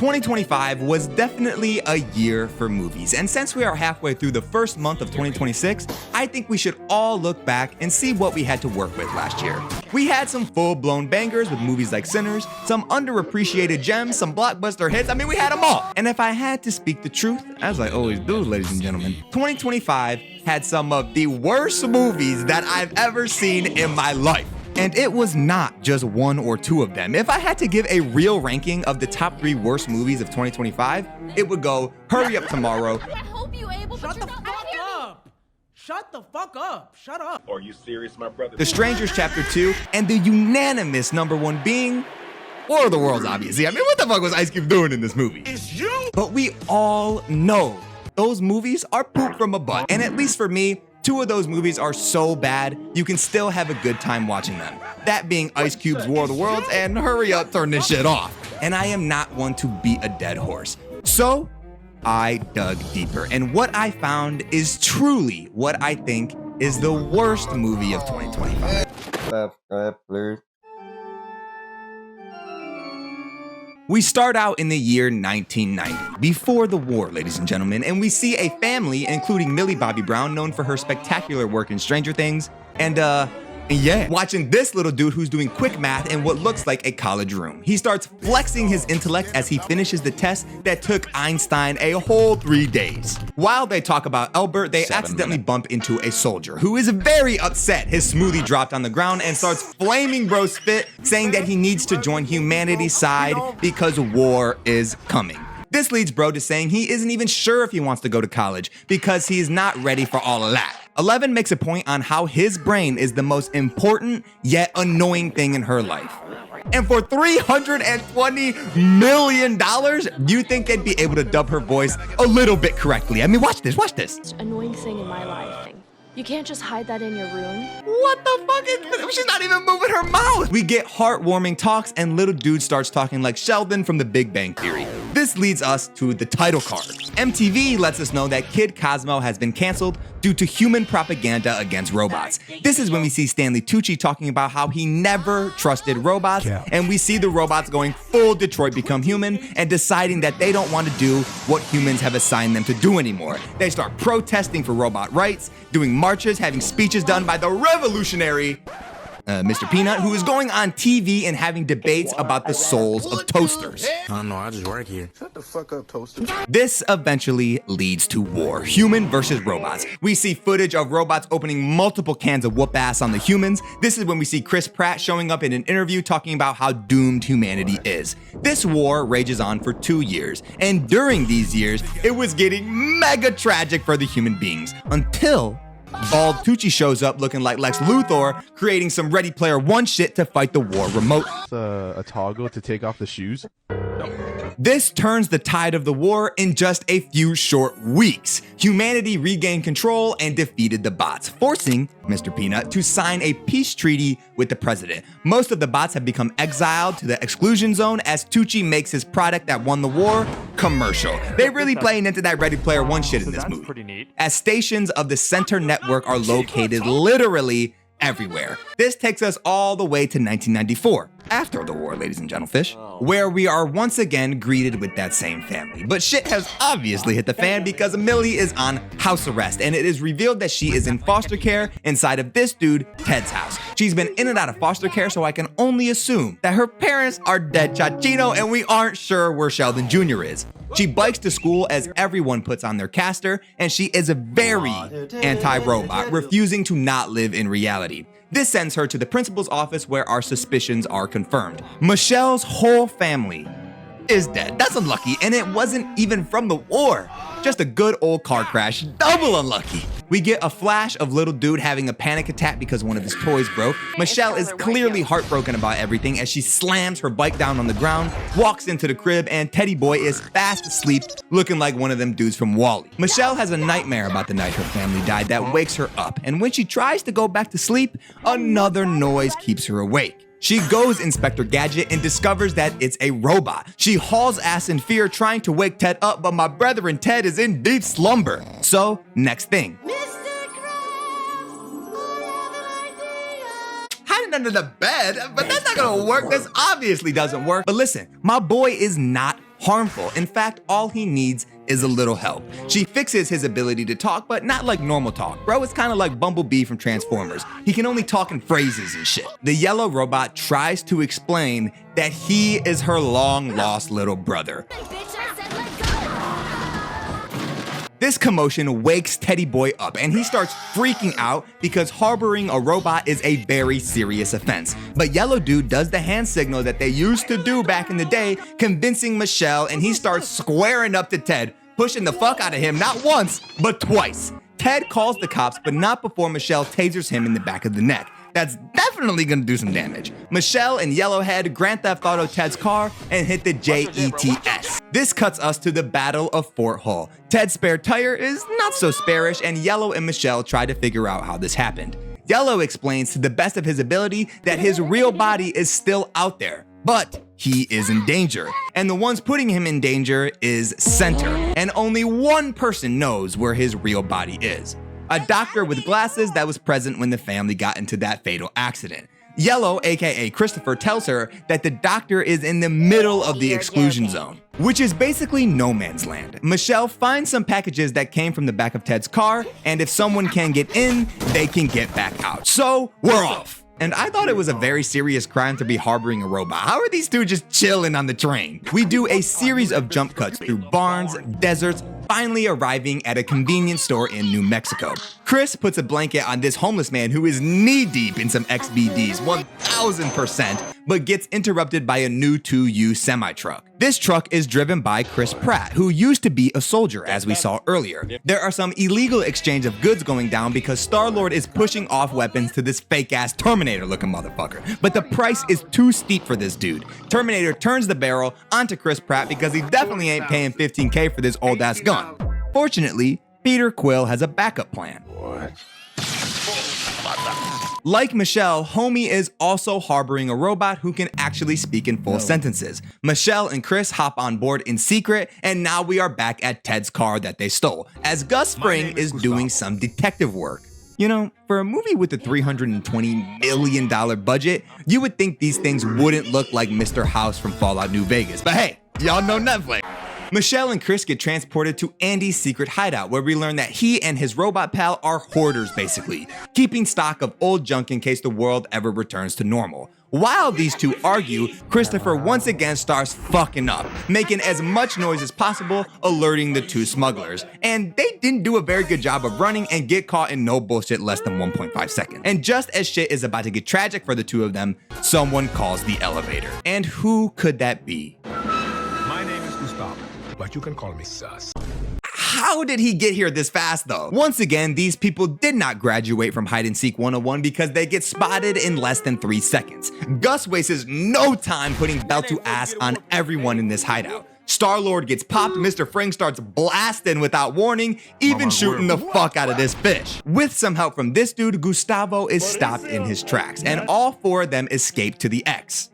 2025 was definitely a year for movies, and since we are halfway through the first month of 2026, I think we should all look back and see what we had to work with last year. We had some full-blown bangers with movies like Sinners, some underappreciated gems, some blockbuster hits. I mean, we had them all. And if I had to speak the truth, as I always do, ladies and gentlemen, 2025 had some of the worst movies that I've ever seen in my life. And it was not just one or two of them. If I had to give a real ranking of the top 3 worst movies of 2025, it would go Hurry Up Tomorrow. I hope you able, Shut the fuck up! Shut the fuck up! Shut up! Are you serious, my brother? The Strangers Chapter 2, and the unanimous number 1 being War of the Worlds, obviously. I mean, what the fuck was Ice Cube doing in this movie? It's you! But we all know those movies are poop from a butt. And at least for me, 2 of those movies are so bad, you can still have a good time watching them. That being Ice Cube's War of the Worlds and Hurry Up, Turn This Shit Off. And I am not one to beat a dead horse. So I dug deeper. And what I found is truly what I think is the worst movie of 2025. We start out in the year 1990, before the war, ladies and gentlemen, and we see a family, including Millie Bobby Brown, known for her spectacular work in Stranger Things, and yeah, watching this little dude who's doing quick math in what looks like a college room. He starts flexing his intellect as he finishes the test that took Einstein a whole 3 days. While they talk about Albert, they accidentally bump into a soldier who is very upset. His smoothie dropped on the ground and starts flaming bro's spit, saying that he needs to join humanity's side because war is coming. This leads bro to saying he isn't even sure if he wants to go to college because he is not ready for all of that. 11 makes a point on how his brain is the most important yet annoying thing in her life. And for $320 million, you think they'd be able to dub her voice a little bit correctly? I mean, watch this, watch this. Annoying thing in my life. You can't just hide that in your room. What the fuck is this? She's not even moving her mouth. We get heartwarming talks and little dude starts talking like Sheldon from The Big Bang Theory. This leads us to the title card. MTV lets us know that Kid Cosmo has been canceled due to human propaganda against robots. This is when we see Stanley Tucci talking about how he never trusted robots, and we see the robots going full Detroit Become Human and deciding that they don't want to do what humans have assigned them to do anymore. They start protesting for robot rights, doing marches, having speeches done by the revolutionary Mr. Peanut, who is going on TV and having debates about the souls of toasters. I don't know, I just work here. Shut the fuck up, toaster. This eventually leads to war, human versus robots. We see footage of robots opening multiple cans of whoop ass on the humans. This is when we see Chris Pratt showing up in an interview talking about how doomed humanity is. This war rages on for 2 years, and during these years, it was getting mega tragic for the human beings until Bald Tucci shows up looking like Lex Luthor, creating some Ready Player One shit to fight the war remote. A toggle to take off the shoes. This turns the tide of the war in just a few short weeks. Humanity regained control and defeated the bots, forcing Mr. Peanut to sign a peace treaty with the president. Most of the bots have become exiled to the exclusion zone as Tucci makes his product that won the war commercial. They really playing into that Ready Player One shit in this movie. Pretty neat. As stations of the Center Network are located literally everywhere. This takes us all the way to 1994, after the war, ladies and gentlefish, where we are once again greeted with that same family. But shit has obviously hit the fan because Millie is on house arrest, and it is revealed that she is in foster care inside of this dude, Ted's house. She's been in and out of foster care, so I can only assume that her parents are dead Chachino, and we aren't sure where Sheldon Jr. is. She bikes to school as everyone puts on their caster, and she is a very anti-robot, refusing to not live in reality. This sends her to the principal's office where our suspicions are confirmed. Michelle's whole family is dead. That's unlucky, and it wasn't even from the war. Just a good old car crash, double unlucky. We get a flash of little dude having a panic attack because one of his toys broke. Michelle is clearly heartbroken about everything as she slams her bike down on the ground, walks into the crib, and Teddy Boy is fast asleep, looking like one of them dudes from WALL-E. Michelle has a nightmare about the night her family died that wakes her up, and when she tries to go back to sleep, another noise keeps her awake. She goes Inspector Gadget and discovers that it's a robot. She hauls ass in fear trying to wake Ted up, but my brethren Ted is in deep slumber. So, next thing. Hiding under the bed? But that's not gonna work. This obviously doesn't work. But listen, my boy is not harmful. In fact, all he needs is a little help. She fixes his ability to talk, but not like normal talk. Bro, it's kind of like Bumblebee from Transformers. He can only talk in phrases and shit. The yellow robot tries to explain that he is her long-lost little brother. This commotion wakes Teddy Boy up and he starts freaking out because harboring a robot is a very serious offense. But Yellow Dude does the hand signal that they used to do back in the day, convincing Michelle, and he starts squaring up to Ted, pushing the fuck out of him not once, but twice. Ted calls the cops, but not before Michelle tasers him in the back of the neck. That's definitely gonna do some damage. Michelle and Yellowhead Grand Theft Auto Ted's car and hit the JETS. This cuts us to the Battle of Fort Hull. Ted's spare tire is not so sparish, and Yellow and Michelle try to figure out how this happened. Yellow explains to the best of his ability that his real body is still out there, but he is in danger. And the ones putting him in danger is Center, and only one person knows where his real body is. A doctor with glasses that was present when the family got into that fatal accident. Yellow, aka Christopher, tells her that the doctor is in the middle of the exclusion zone, which is basically no man's land. Michelle finds some packages that came from the back of Ted's car, and if someone can get in, they can get back out. So we're off. And I thought it was a very serious crime to be harboring a robot. How are these two just chilling on the train? We do a series of jump cuts through barns, deserts, finally arriving at a convenience store in New Mexico. Chris puts a blanket on this homeless man who is knee-deep in some XBDs, 1000%, but gets interrupted by a new 2U semi-truck. This truck is driven by Chris Pratt, who used to be a soldier, as we saw earlier. There are some illegal exchange of goods going down because Star-Lord is pushing off weapons to this fake-ass Terminator-looking motherfucker. But the price is too steep for this dude. Terminator turns the barrel onto Chris Pratt because he definitely ain't paying $15K for this old-ass gun. Fortunately, Peter Quill has a backup plan. Like Michelle, Homie is also harboring a robot who can actually speak in full sentences. Michelle and Chris hop on board in secret, and now we are back at Ted's car that they stole, as Gus Fring is doing some detective work. You know, for a movie with a $320 million budget, you would think these things wouldn't look like Mr. House from Fallout New Vegas, but hey, y'all know Netflix. Michelle and Chris get transported to Andy's secret hideout, where we learn that he and his robot pal are hoarders, basically, keeping stock of old junk in case the world ever returns to normal. While these two argue, Christopher once again starts fucking up, making as much noise as possible, alerting the two smugglers. And they didn't do a very good job of running and get caught in no bullshit less than 1.5 seconds. And just as shit is about to get tragic for the two of them, someone calls the elevator. And who could that be? My name is Gustavo, but you can call me Sus. How did he get here this fast though? Once again, these people did not graduate from Hide and Seek 101 because they get spotted in less than 3 seconds. Gus wastes no time putting belt to ass on everyone in this hideout. Star-Lord gets popped, Mr. Fring starts blasting without warning, even shooting the fuck out of this fish. With some help from this dude, Gustavo is stopped in his tracks, and all 4 of them escape to the X.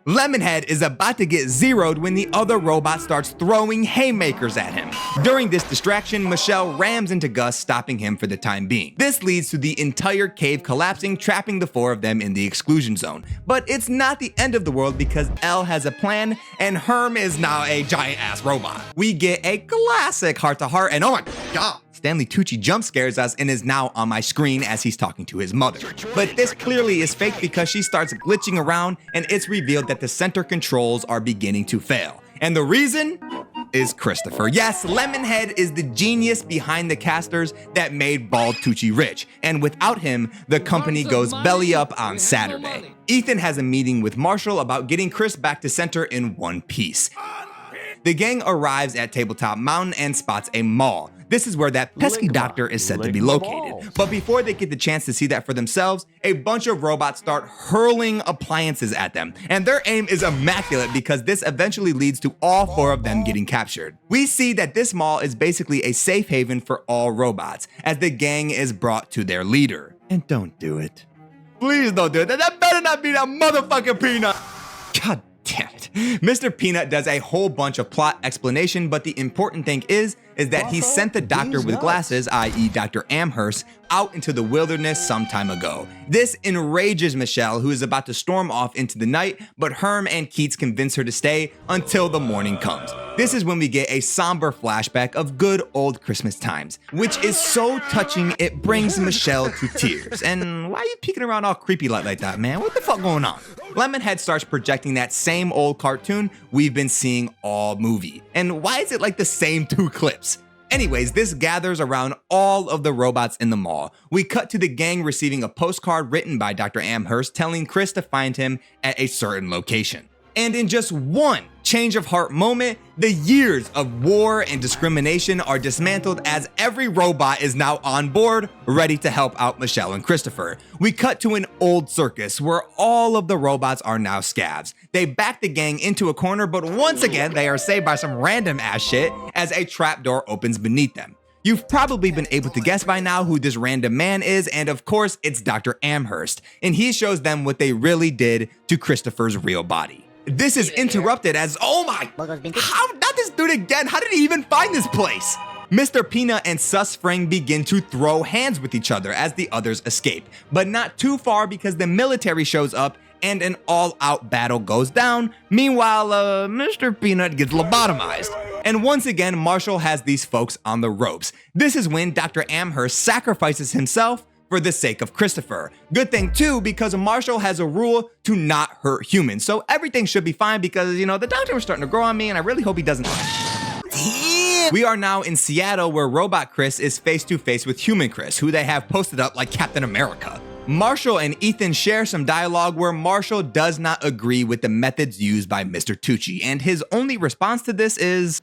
Lemonhead is about to get zeroed when the other robot starts throwing haymakers at him. During this distraction, Michelle rams into Gus, stopping him for the time being. This leads to the entire cave collapsing, trapping the 4 of them in the exclusion zone. But it's not the end of the world because Elle has a plan, and Herm is now a giant-ass robot. We get a classic heart-to-heart, and oh my god, Stanley Tucci jump scares us and is now on my screen as he's talking to his mother. But this clearly is fake because she starts glitching around and it's revealed that the center controls are beginning to fail. And the reason is Christopher. Yes, Lemonhead is the genius behind the casters that made Bald Tucci rich. And without him, the company goes belly up on Saturday. Ethan has a meeting with Marshall about getting Chris back to center in one piece. The gang arrives at Tabletop Mountain and spots a mall. This is where that pesky doctor is said to be located. But before they get the chance to see that for themselves, a bunch of robots start hurling appliances at them. And their aim is immaculate because this eventually leads to all 4 of them getting captured. We see that this mall is basically a safe haven for all robots, as the gang is brought to their leader. And don't do it. Please don't do it. That better not be that motherfucking Peanut. God damn it. Mr. Peanut does a whole bunch of plot explanation, but the important thing is is that he sent the doctor with glasses, i.e. Dr. Amherst, out into the wilderness some time ago. This enrages Michelle, who is about to storm off into the night, but Herm and Keats convince her to stay until the morning comes. This is when we get a somber flashback of good old Christmas times, which is so touching it brings Michelle to tears. And why are you peeking around all creepy like that, man? What the fuck going on? Lemonhead starts projecting that same old cartoon we've been seeing all movie. And why is it like the same 2 clips? Anyways, this gathers around all of the robots in the mall. We cut to the gang receiving a postcard written by Dr. Amherst telling Chris to find him at a certain location. And in just one change of heart moment, the years of war and discrimination are dismantled as every robot is now on board, ready to help out Michelle and Christopher. We cut to an old circus where all of the robots are now scabs. They back the gang into a corner, but once again, they are saved by some random ass shit as a trapdoor opens beneath them. You've probably been able to guess by now who this random man is, and of course, it's Dr. Amherst, and he shows them what they really did to Christopher's real body. This is interrupted as, oh my, how, not this dude again, how did he even find this place? Mr. Peanut and Sus Fring begin to throw hands with each other as the others escape, but not too far because the military shows up and an all-out battle goes down. Meanwhile, Mr. Peanut gets lobotomized. And once again, Marshall has these folks on the ropes. This is when Dr. Amherst sacrifices himself for the sake of Christopher. Good thing too, because Marshall has a rule to not hurt humans. So everything should be fine because, you know, the doctor was starting to grow on me and I really hope he doesn't. Damn. We are now in Seattle where Robot Chris is face to face with Human Chris, who they have posted up like Captain America. Marshall and Ethan share some dialogue where Marshall does not agree with the methods used by Mr. Tucci, and his only response to this is,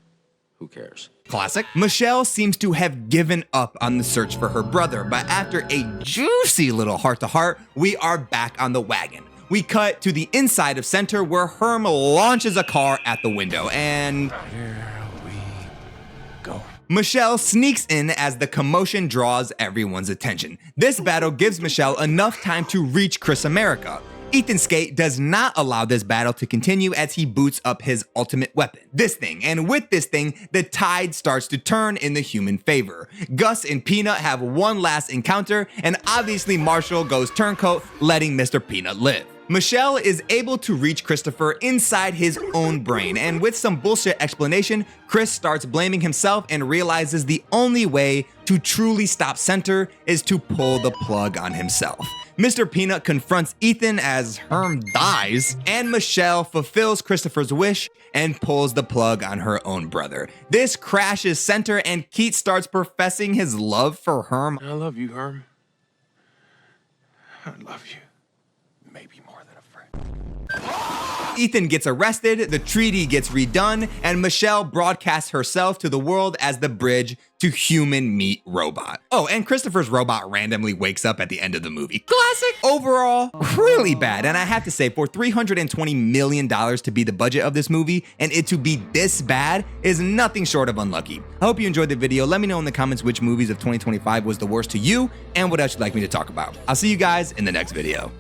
who cares? Classic. Michelle seems to have given up on the search for her brother, but after a juicy little heart-to-heart, we are back on the wagon. We cut to the inside of Center where Herm launches a car at the window, and Here we go. Michelle sneaks in as the commotion draws everyone's attention. This battle gives Michelle enough time to reach Chris America. Ethan Skate does not allow this battle to continue as he boots up his ultimate weapon, this thing, and with this thing, the tide starts to turn in the human favor. Gus and Peanut have one last encounter, and obviously Marshall goes turncoat, letting Mr. Peanut live. Michelle is able to reach Christopher inside his own brain, and with some bullshit explanation, Chris starts blaming himself and realizes the only way to truly stop Center is to pull the plug on himself. Mr. Peanut confronts Ethan as Herm dies, and Michelle fulfills Christopher's wish and pulls the plug on her own brother. This crashes Center, and Keats starts professing his love for Herm. I love you, Herm. I love you. Maybe more than a friend. Ethan gets arrested, the treaty gets redone, and Michelle broadcasts herself to the world as the bridge to human meet robot. Oh, and Christopher's robot randomly wakes up at the end of the movie. Classic. Overall, really bad. And I have to say, for $320 million to be the budget of this movie and it to be this bad is nothing short of unlucky. I hope you enjoyed the video. Let me know in the comments which movies of 2025 was the worst to you and what else you'd like me to talk about. I'll see you guys in the next video.